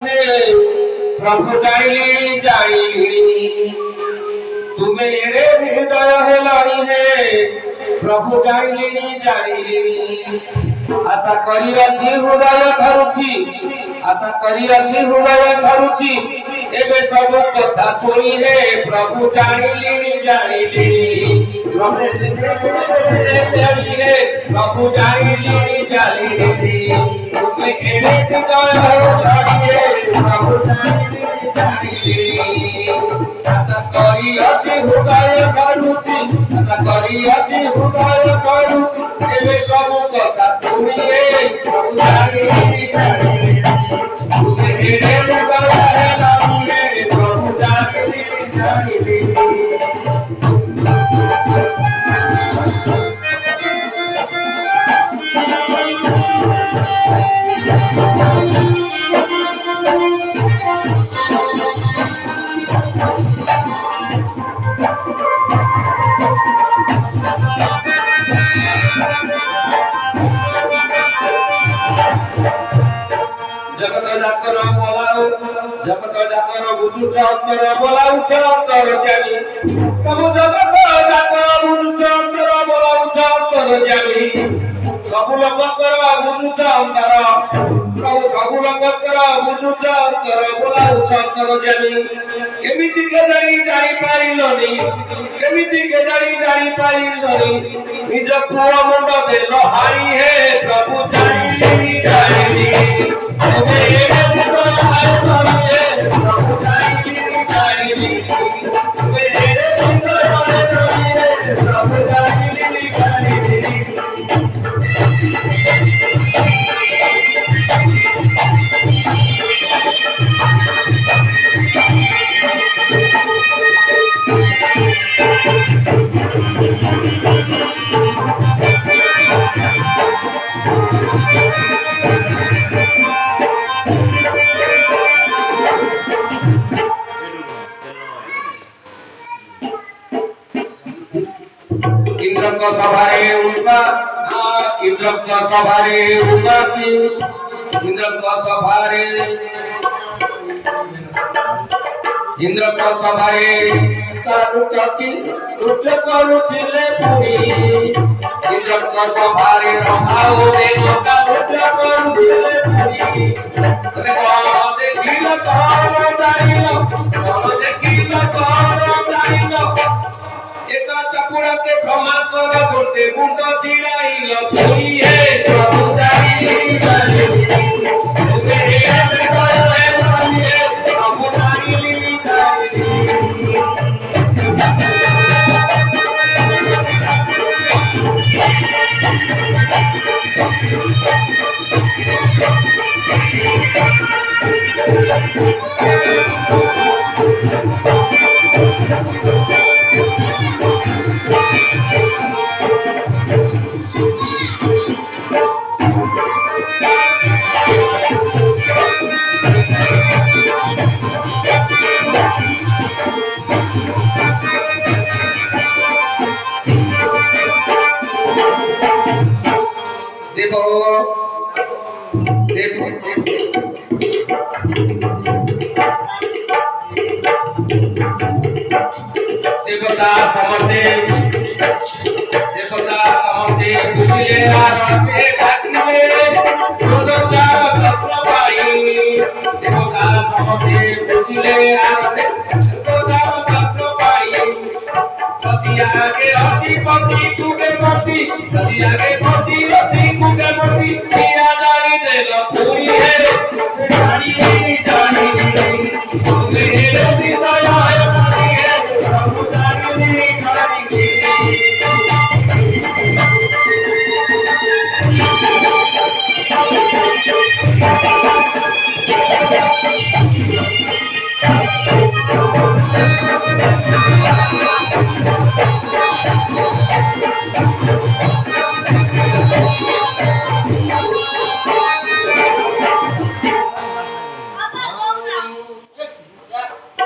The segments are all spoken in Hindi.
प्रभु जाइली जाइली तुम्हें मेरे हृदय हेलानी है प्रभु जाइली जाइली आशा करी अछि हृदय धरुछि आशा करी अछि हृदय धरुछि एबे सब कथा सुनी है प्रभु जाइली जाइली प्रभु जाइली जाइली तुम्हें मेरे हृदय हेलानी प्रभु जाइली जाइली आशा करी अछि हृदय धरुछि आशा करी अछि हृदय धरुछि एबे सब कथा सुनी है प्रभु जाइली जाइली तुम्हें मेरे हृदय हेलानी प्रभु जाइली जाइली जगत जाकर बुझुछ अंतर बोलाउछ अंतर जानी सब जगत जाकर बुझुछ अंतर बोलाउछ अंतर जानी सब लोककर बुझुछ अंतर सब लोककर बुझुछ अंतर बोलाउछ अंतर जानी केमिति के जाई पाइलनी केमिति के जाई पाइलनी निज पुआ मुंड देल हारी हे प्रभु जाई जाई इंद्रक सभारे उल्का इंद्रक सभारे उल्काती इंद्रक सभारे इंद्रक सभारे कारुकती रुद्र करुथिले पुरी इंद्रक सभारे रमाओ रे लोका रुद्र करुथिले पुरी देखिल तारो जाइलो एक चपुरा के क्षमा कर गोटे गुंड चिड़ाइल पुरी हे प्रभु जाइली जाइली प्रभु जाइली जाइली देवता समर्थे बुझिले आरते ठाकुरे देवता पत्र पाई देवता समर्थे बुझिले आरते देवता पत्र पाई पति आगे हसी पति कुके पति पति आगे पति रति कुके पति किया जानी देल पूरी है जानी जानी मेरे हृदय हेलानी है प्रभु जाइली जाइली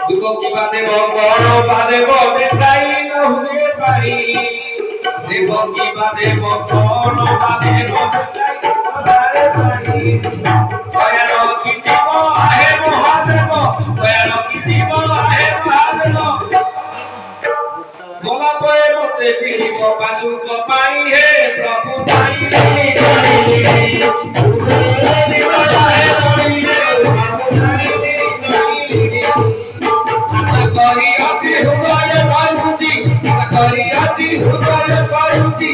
दुख की बातें बड़ो बातें बेटाई न हुए पारी देव की बातें बड़ो बातें बेटाई न हुए पारी भयानक की जीव आहे ଦୟାଳ କିଛି ବଳାଏ ଭାଗଲ ଗଲା ପରେ ମୋତେ ପିଡ଼ିବ ବାସୁଙ୍କ ପାଇଁ ହେ ପ୍ରଭୁ ପାଇଁ କରିଅଛି ହୃଦୟ ପାରୁଛି କରିଅଛି ହୃଦୟ ପାରୁଛି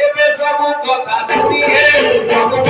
ଏବେ ସବୁ କଥା ଶୁଣି ହେ ପ୍ରଭୁ